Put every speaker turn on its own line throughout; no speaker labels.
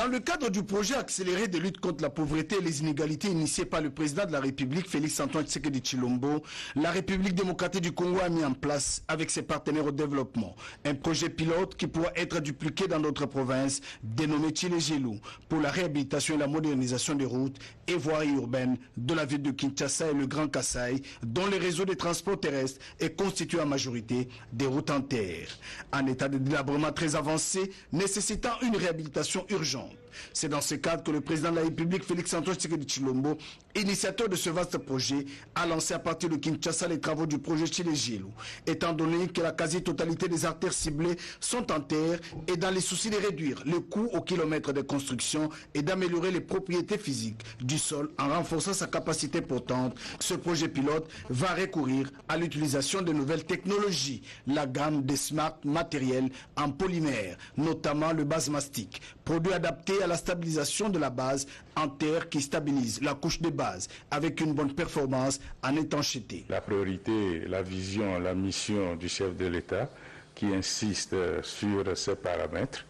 Dans le cadre du projet accéléré de lutte contre la pauvreté et les inégalités initié par le président de la République, Félix-Antoine Tshisekedi Tshilombo, la République démocratique du Congo a mis en place, avec ses partenaires au développement, un projet pilote qui pourra être dupliqué dans d'autres provinces, dénommé Tshilé-Gelou, pour la réhabilitation et la modernisation des routes et voiries urbaines de la ville de Kinshasa et le Grand Kasaï, dont le réseau de transport terrestre est constitué en majorité des routes en terre. En état de délabrement très avancé, nécessitant une réhabilitation urgente. C'est dans ce cadre que le président de la République, Félix-Antoine Tshisekedi Tshilombo, initiateur de ce vaste projet, a lancé à partir de Kinshasa les travaux du projet Tshilé-Gelou, étant donné que la quasi-totalité des artères ciblées sont en terre et dans les soucis de réduire le coût au kilomètre de construction et d'améliorer les propriétés physiques du sol en renforçant sa capacité portante, ce projet pilote va recourir à l'utilisation de nouvelles technologies, la gamme des smart matériels en polymère, notamment le Basmastic, produit adapté à la stabilisation de la base en terre qui stabilise la couche de base avec une bonne performance en étanchéité.
La priorité, la vision, la mission du chef de l'État qui insiste sur ces paramètres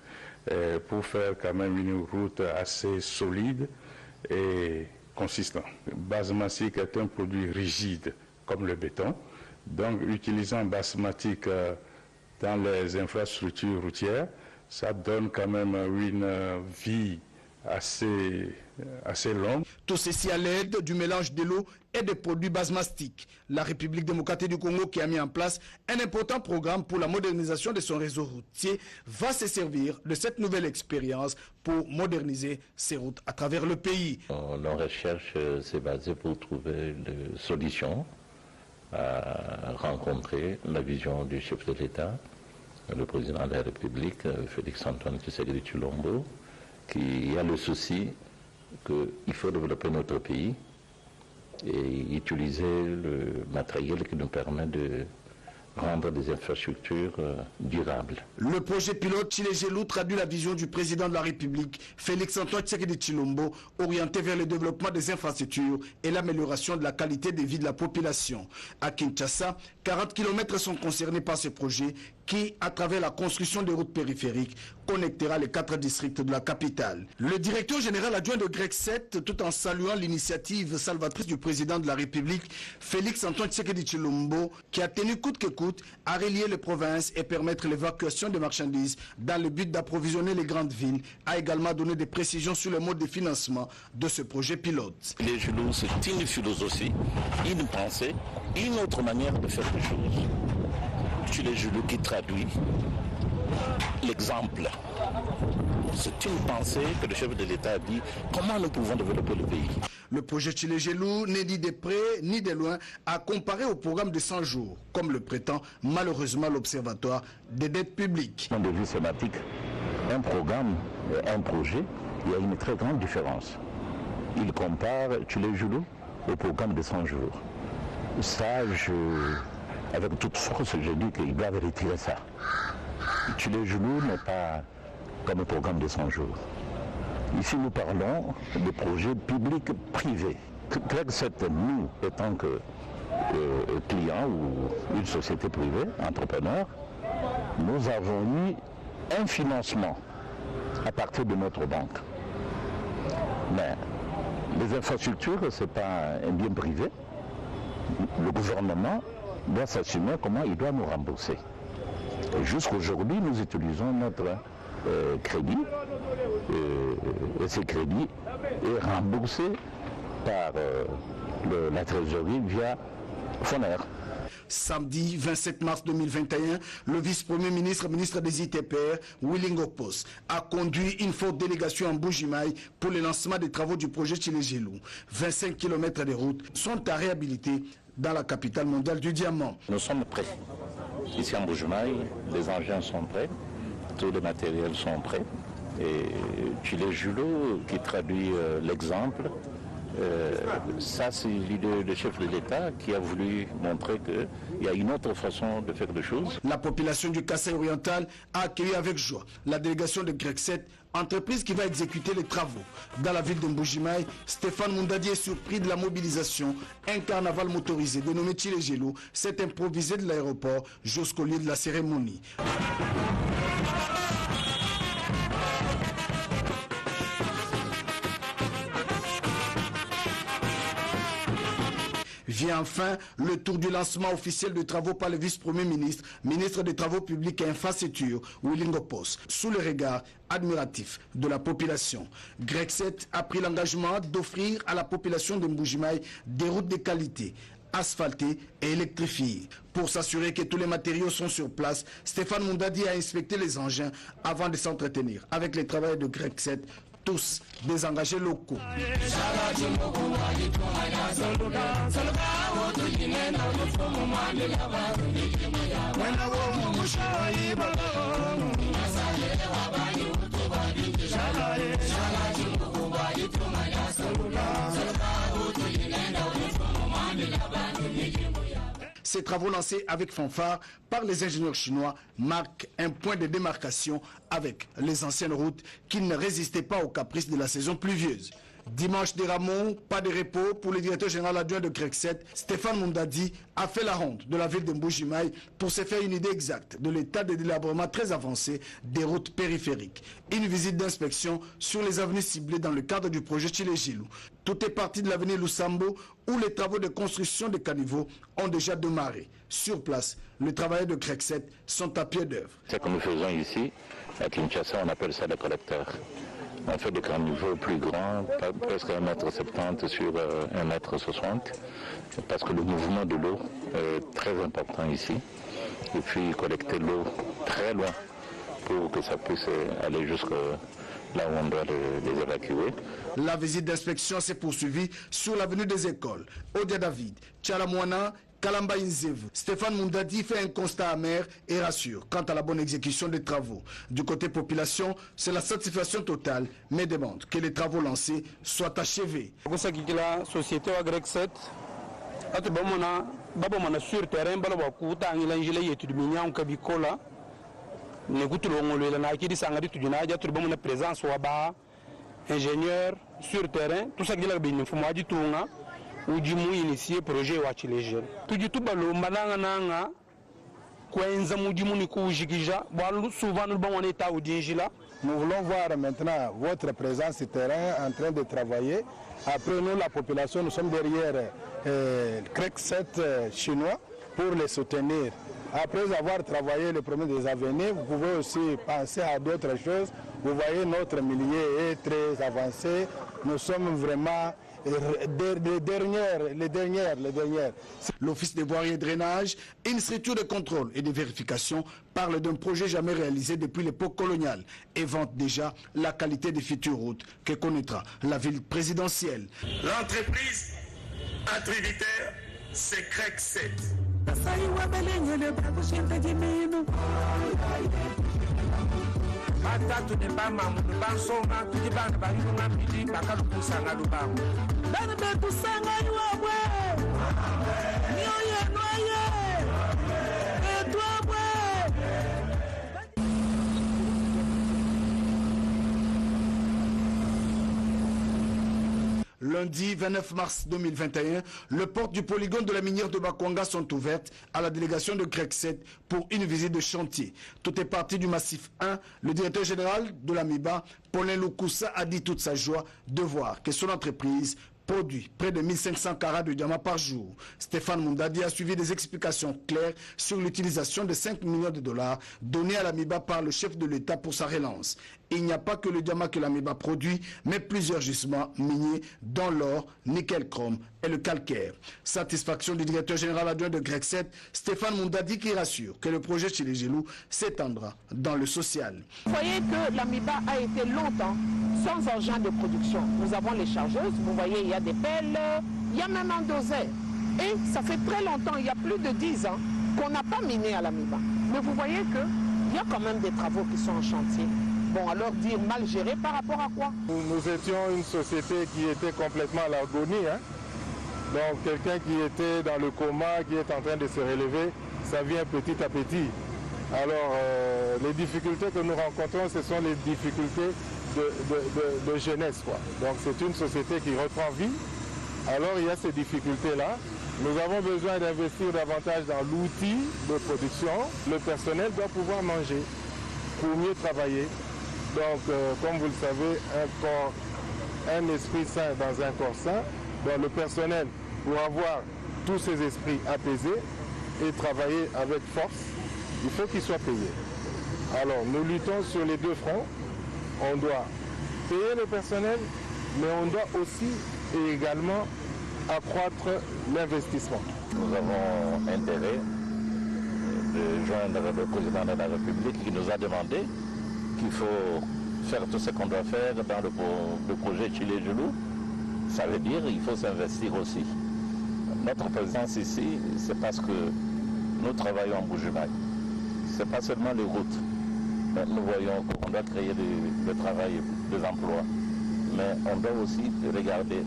pour faire quand même une route assez solide et consistante. Basmatic est un produit rigide comme le béton, donc utilisant Basmatic dans les infrastructures routières, ça donne quand même une vie assez longue.
Tout ceci à l'aide du mélange de l'eau et des produits Basmastic. La République démocratique du Congo, qui a mis en place un important programme pour la modernisation de son réseau routier, va se servir de cette nouvelle expérience pour moderniser ses routes à travers le pays.
Nos recherches s'est basée pour trouver des solutions à rencontrer la vision du chef de l'État, le président de la République, Félix-Antoine Tshisekedi Tshilombo, qui a le souci qu'il faut développer notre pays et utiliser le matériel qui nous permet de rendre des infrastructures durables.
Le projet pilote Tshilé-Gelou traduit la vision du président de la République, Félix-Antoine Tshisekedi Tshilombo, orienté vers le développement des infrastructures et l'amélioration de la qualité de vie de la population. À Kinshasa, 40 km sont concernés par ce projet qui, à travers la construction des routes périphériques, connectera les 4 districts de la capitale. Le directeur général adjoint de GREC7, tout en saluant l'initiative salvatrice du président de la République, Félix-Antoine Tshisekedi Tshilombo, qui a tenu coûte que coûte à relier les provinces et permettre l'évacuation des marchandises dans le but d'approvisionner les grandes villes, a également donné des précisions sur le mode de financement de ce projet pilote.
Les Gelou, c'est une philosophie, une pensée, une autre manière de faire les choses. Les Gelou qui traduit l'exemple. C'est une pensée que le chef de l'État a dit, comment nous pouvons développer le pays.
Le projet Tshilé-Gelou n'est ni de près ni de loin à comparer au programme de 100 jours, comme le prétend malheureusement l'Observatoire des dettes publiques.
Dans de vue thématique, un programme et un projet, il y a une très grande différence. Il compare Tshilé-Gelou au programme de 100 jours. Ça, avec toute force, je dis qu'ils doivent retirer ça. Tshilé-Gelou n'est pas comme un programme de 100 jours. Ici, nous parlons de projets publics-privés. GREC7, nous, étant que clients ou une société privée, entrepreneur, nous avons eu un financement à partir de notre banque. Mais les infrastructures, ce n'est pas un bien privé. Le gouvernement doit s'assumer comment il doit nous rembourser. Jusqu'aujourd'hui, nous utilisons notre crédit et ce crédit est remboursé par la trésorerie via Foner.
Samedi 27 mars 2021, le vice-premier ministre, ministre des ITPR, Willing Opos, a conduit une forte délégation en Bujimaï pour le lancement des travaux du projet Tshilé-Gelou. 25 km de routes sont à réhabiliter dans la capitale mondiale du diamant.
Nous sommes prêts. Ici en Bujimaï, les engins sont prêts, tous les matériels sont prêts. Et Tshilé-Gelou qui traduit l'exemple, ça c'est l'idée du chef de l'État qui a voulu montrer qu'il y a une autre façon de faire des choses.
La population du Kasaï oriental a accueilli avec joie la délégation de GREC7, entreprise qui va exécuter les travaux. Dans la ville de Mbujimaï, Stéphane Moundadi est surpris de la mobilisation. Un carnaval motorisé dénommé Tshilé-Gelou s'est improvisé de l'aéroport jusqu'au lieu de la cérémonie. Vient enfin le tour du lancement officiel de travaux par le vice-premier ministre, ministre des Travaux publics et infrastructures, Willingo Post, sous le regard admiratif de la population. Grexet a pris l'engagement d'offrir à la population de Mbujimaï des routes de qualité, asphaltées et électrifiées. Pour s'assurer que tous les matériaux sont sur place, Stéphane Mundadi a inspecté les engins avant de s'entretenir avec les travailleurs de Grexet, tous des engagés locaux. Ces travaux lancés avec fanfare par les ingénieurs chinois marquent un point de démarcation avec les anciennes routes qui ne résistaient pas aux caprices de la saison pluvieuse. Dimanche des Rameaux, pas de repos pour le directeur général adjoint de Grexet. Stéphane Mundadi a fait la ronde de la ville de Mbujimaï pour se faire une idée exacte de l'état de délabrement très avancé des routes périphériques. Une visite d'inspection sur les avenues ciblées dans le cadre du projet Chilejilou. Tout est parti de l'avenue Lusambo où les travaux de construction des caniveaux ont déjà démarré. Sur place, les travailleurs de Grexet sont à pied d'œuvre.
Ce que nous faisons ici, à Kinshasa, on appelle ça le collecteur. On fait des caniveaux plus grands, presque 1,70 m sur 1,60 m, parce que le mouvement de l'eau est très important ici. Et puis collecter l'eau très loin pour que ça puisse aller jusque là où on doit les évacuer.
La visite d'inspection s'est poursuivie sur l'avenue des Écoles, Odia David, Tchalamouana, Kalamba Inzevu. Stéphane Mundadi fait un constat amer et rassure quant à la bonne exécution des travaux. Du côté population, c'est la satisfaction totale, mais demande que les travaux lancés soient achevés.
La société Grexet sur terrain, présence ingénieur sur terrain, tout ça qui est ou du moins initier projet wa Chilejilou. Tout du tout balo mananga nanga kwenza mujimuni kujigija balu souvent nous bon état au Djila.
Nous voulons voir maintenant votre présence sur terrain en train de travailler. Après nous, la population, nous sommes derrière Grexet chinois pour les soutenir. Après avoir travaillé le premier des avenirs, vous pouvez aussi penser à d'autres choses. Vous voyez, notre milieu est très avancé. Nous sommes vraiment les dernières.
L'Office des voiries et drainage, une structure de contrôle et de vérification, parle d'un projet jamais réalisé depuis l'époque coloniale et vante déjà la qualité des futures routes que connaîtra la ville présidentielle.
L'entreprise attributaire, c'est Grexet. Matatu ne bama mu bansoma kujibanga bayunga mbili bakalu kusanga lubango bana be kusanga yuwe niye noye etwabwe.
Lundi 29 mars 2021, les portes du polygone de la minière de Bakwanga sont ouvertes à la délégation de Grexet pour une visite de chantier. Tout est parti du massif 1. Le directeur général de l'AMIBA, Paulin Lukusa, a dit toute sa joie de voir que son entreprise produit près de 1500 carats de diamants par jour. Stéphane Mundadi a suivi des explications claires sur l'utilisation de 5 millions de dollars donnés à l'AMIBA par le chef de l'État pour sa relance. Il n'y a pas que le diamant que l'AMIBA produit, mais plusieurs gisements miniers dont l'or, nickel, chrome et le calcaire. Satisfaction du directeur général adjoint de Grexet, Stéphane Mundadi, qui rassure que le projet Chilejilou s'étendra dans le social.
Vous voyez que l'AMIBA a été longtemps sans engin de production. Nous avons les chargeuses, vous voyez, il y a des pelles, il y a même un dosaire. Et ça fait très longtemps, il y a plus de 10 ans, qu'on n'a pas miné à l'AMIBA. Mais vous voyez qu'il y a quand même des travaux qui sont en chantier. Bon, alors dire mal géré par rapport à quoi?
Nous étions une société qui était complètement à l'agonie. Donc quelqu'un qui était dans le coma, qui est en train de se relever, ça vient petit à petit. Alors les difficultés que nous rencontrons, ce sont les difficultés de jeunesse, quoi. Donc c'est une société qui reprend vie. Alors il y a ces difficultés-là. Nous avons besoin d'investir davantage dans l'outil de production. Le personnel doit pouvoir manger pour mieux travailler. Donc comme vous le savez, un esprit sain dans un corps sain. Donc le personnel, pour avoir tous ces esprits apaisés et travailler avec force, il faut qu'ils soient payés. Alors nous luttons sur les deux fronts. On doit payer le personnel, mais on doit aussi et également accroître l'investissement.
Nous avons intérêt de joindre le président de la République qui nous a demandé qu'il faut faire tout ce qu'on doit faire dans le projet Tshilé-Djoulou. Ça veut dire qu'il faut s'investir aussi. Notre présence ici, c'est parce que nous travaillons en Bujumaï. Ce n'est pas seulement les routes. Nous voyons qu'on doit créer du travail, des emplois. Mais on doit aussi regarder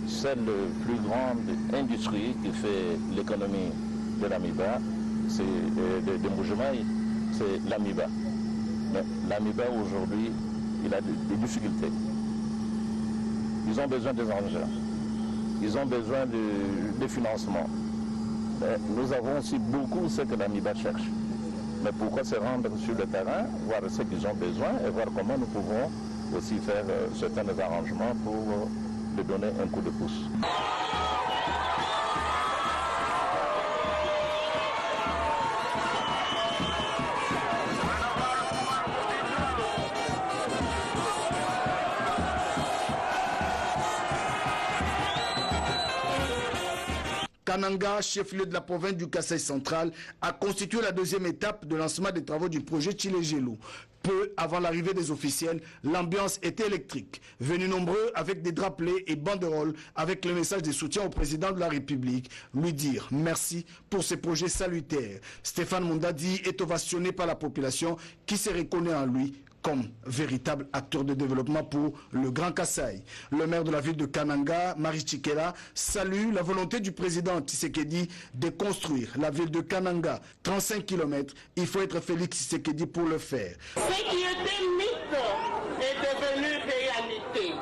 celle plus grande industrie qui fait l'économie de l'Amiba, de Bujumaï, c'est l'Amiba. Mais l'Amiba aujourd'hui, il a des difficultés. Ils ont besoin des argent. Ils ont besoin de financement. Mais nous avons aussi beaucoup ce que l'Amiba cherche. Mais pourquoi se rendre sur le terrain, voir ce qu'ils ont besoin et voir comment nous pouvons aussi faire certains arrangements pour leur donner un coup de pouce.
Kananga, chef-lieu de la province du Kasaï central, a constitué la deuxième étape de lancement des travaux du projet Tshilé-Djoulou. Peu avant l'arrivée des officiels, l'ambiance était électrique. Venus nombreux avec des drapelets et banderoles avec le message de soutien au président de la République, lui dire merci pour ces projets salutaires. Stéphane Mondadi est ovationné par la population qui se reconnaît en lui comme véritable acteur de développement pour le Grand Kasaï. Le maire de la ville de Kananga, Marie Tshikela, salue la volonté du président Tshisekedi de construire la ville de Kananga. 35 km, il faut être Félix Tshisekedi pour le faire.
Ce qui était mythe est devenu réalité.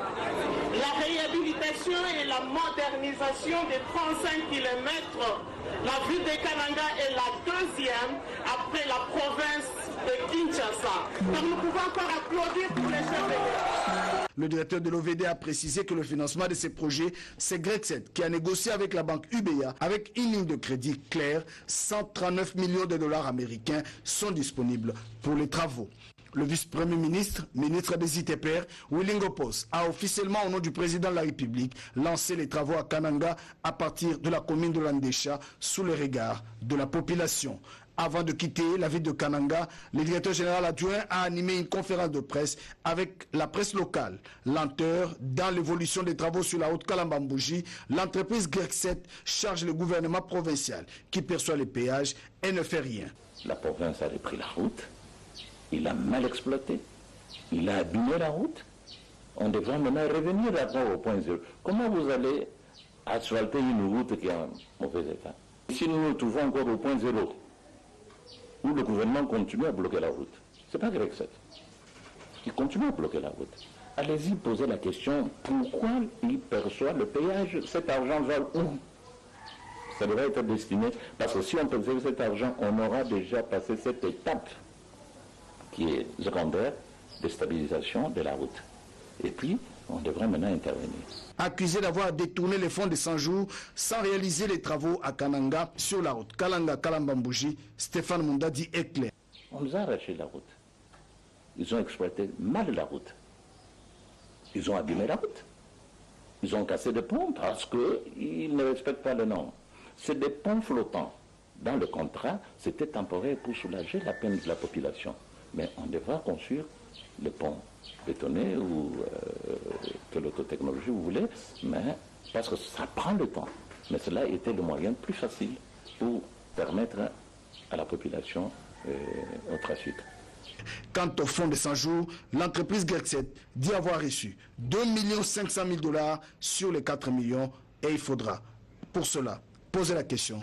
La réhabilitation et la modernisation des 35 km, la ville de Kananga est la deuxième après la province de Kinshasa. Donc nous pouvons encore applaudir pour les chefs de l'État.
Le directeur de l'OVD a précisé que le financement de ces projets, c'est Grexet qui a négocié avec la banque UBA avec une ligne de crédit claire. 139 millions de dollars américains sont disponibles pour les travaux. Le vice-premier ministre, ministre des ITPR, Willing Opos, a officiellement, au nom du président de la République, lancé les travaux à Kananga à partir de la commune de Landécha sous le regard de la population. Avant de quitter la ville de Kananga, le directeur général adjoint a animé une conférence de presse avec la presse locale. Lenteur dans l'évolution des travaux sur la route Kalambambouji, l'entreprise Grexet charge le gouvernement provincial qui perçoit les péages et ne fait rien.
La province a repris la route. Il a mal exploité, il a abîmé la route. On devrait maintenant revenir d'abord au point zéro. Comment vous allez asphalter une route qui est en mauvais état? Si nous nous trouvons encore au point zéro, où le gouvernement continue à bloquer la route, c'est pas Grexet. Il continue à bloquer la route. Allez-y poser la question, pourquoi il perçoit le péage? Cet argent va où? Ça devrait être destiné, parce que si on perçoit cet argent, on aura déjà passé cette étape qui est secondaire de stabilisation de la route. Et puis, on devrait maintenant intervenir.
Accusé d'avoir détourné les fonds de 100 jours sans réaliser les travaux à Kananga sur la route Kalanga-Kalambambouji, Stéphane Mondadi est clair.
On nous a arraché la route. Ils ont exploité mal la route. Ils ont abîmé la route. Ils ont cassé des ponts parce qu'ils ne respectent pas le nom. C'est des ponts flottants. Dans le contrat, c'était temporaire pour soulager la peine de la population. Mais on devra construire le pont bétonné ou que l'autotechnologie vous voulez, mais parce que ça prend le temps. Mais cela était le moyen plus facile pour permettre à la population au trafic.
Quant au fonds de 100 jours, l'entreprise Grexet dit avoir reçu 2 500 000 dollars sur les 4 millions et il faudra, pour cela, poser la question.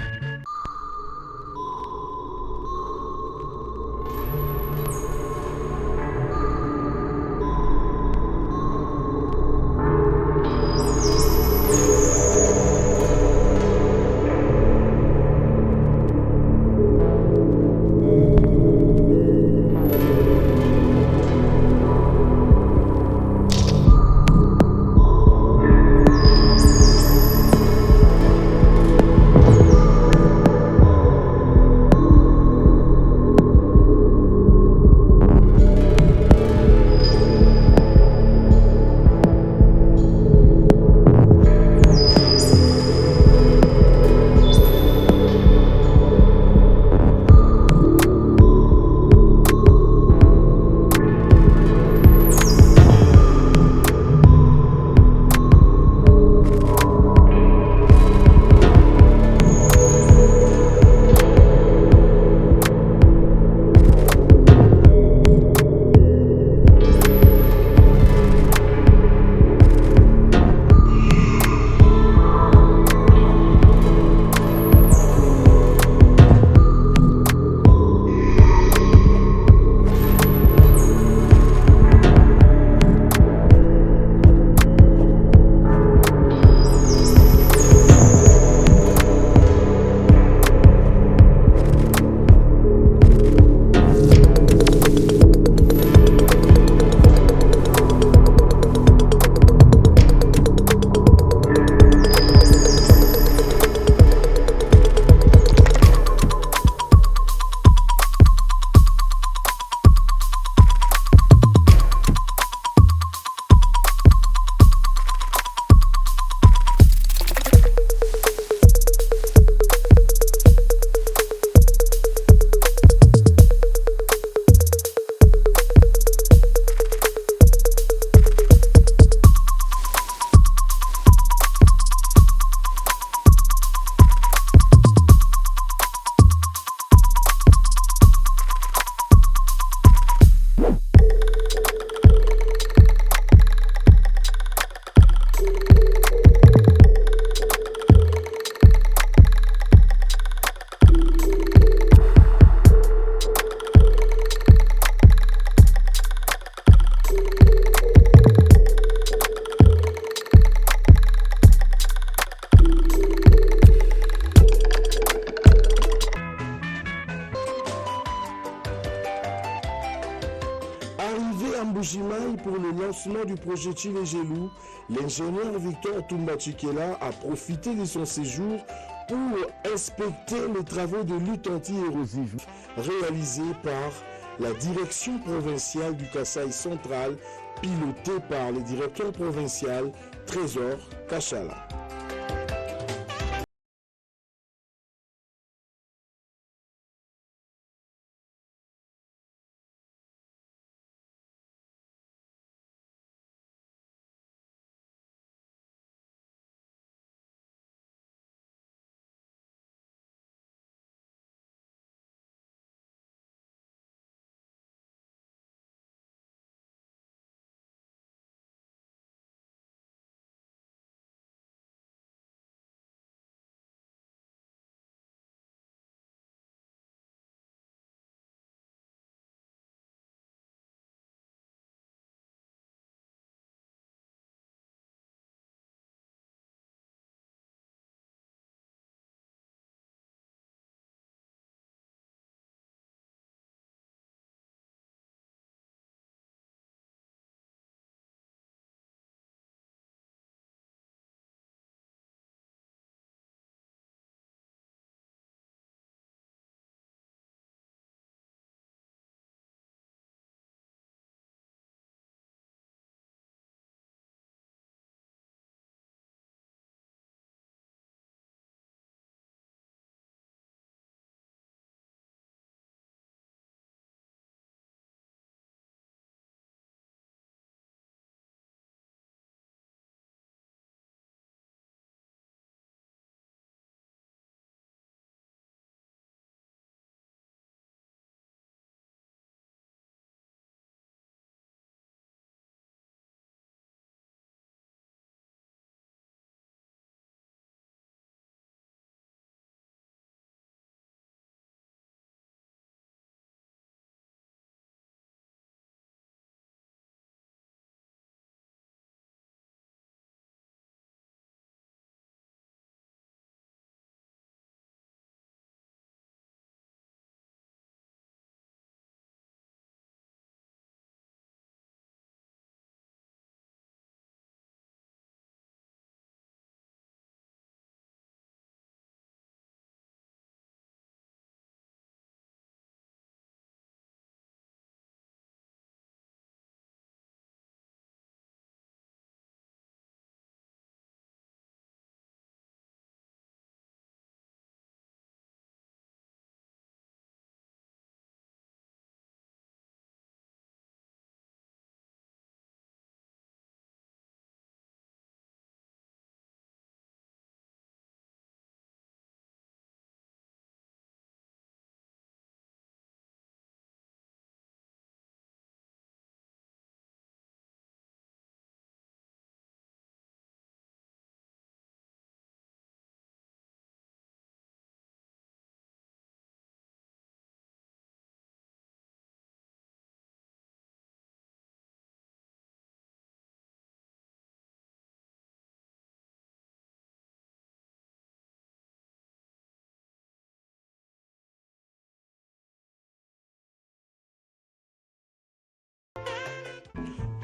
veille pour le lancement du projet Tshilé-Gelou, l'ingénieur Victor Toumba Tshikela a profité de son séjour pour inspecter les travaux de lutte anti-érosive réalisés par la direction provinciale du Kasaï central, pilotée par le directeur provincial Trésor Kachala.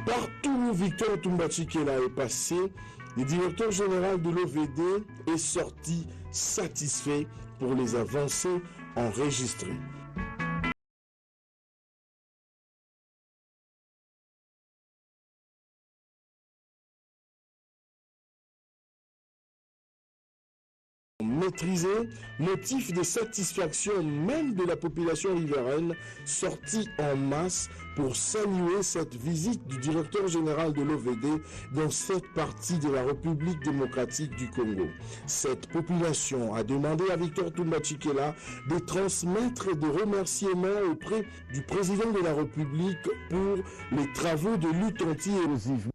Partout où Victor Toumba Tshikela est passé, le directeur général de l'OVD est sorti satisfait pour les avancées enregistrées. Maîtrisé, motif de satisfaction même de la population riveraine sortie en masse pour saluer cette visite du directeur général de l'OVD dans cette partie de la République démocratique du Congo. Cette population a demandé à Victor Toumba Tshikela de transmettre des remerciements auprès du président de la République pour les travaux de lutte anti-érosive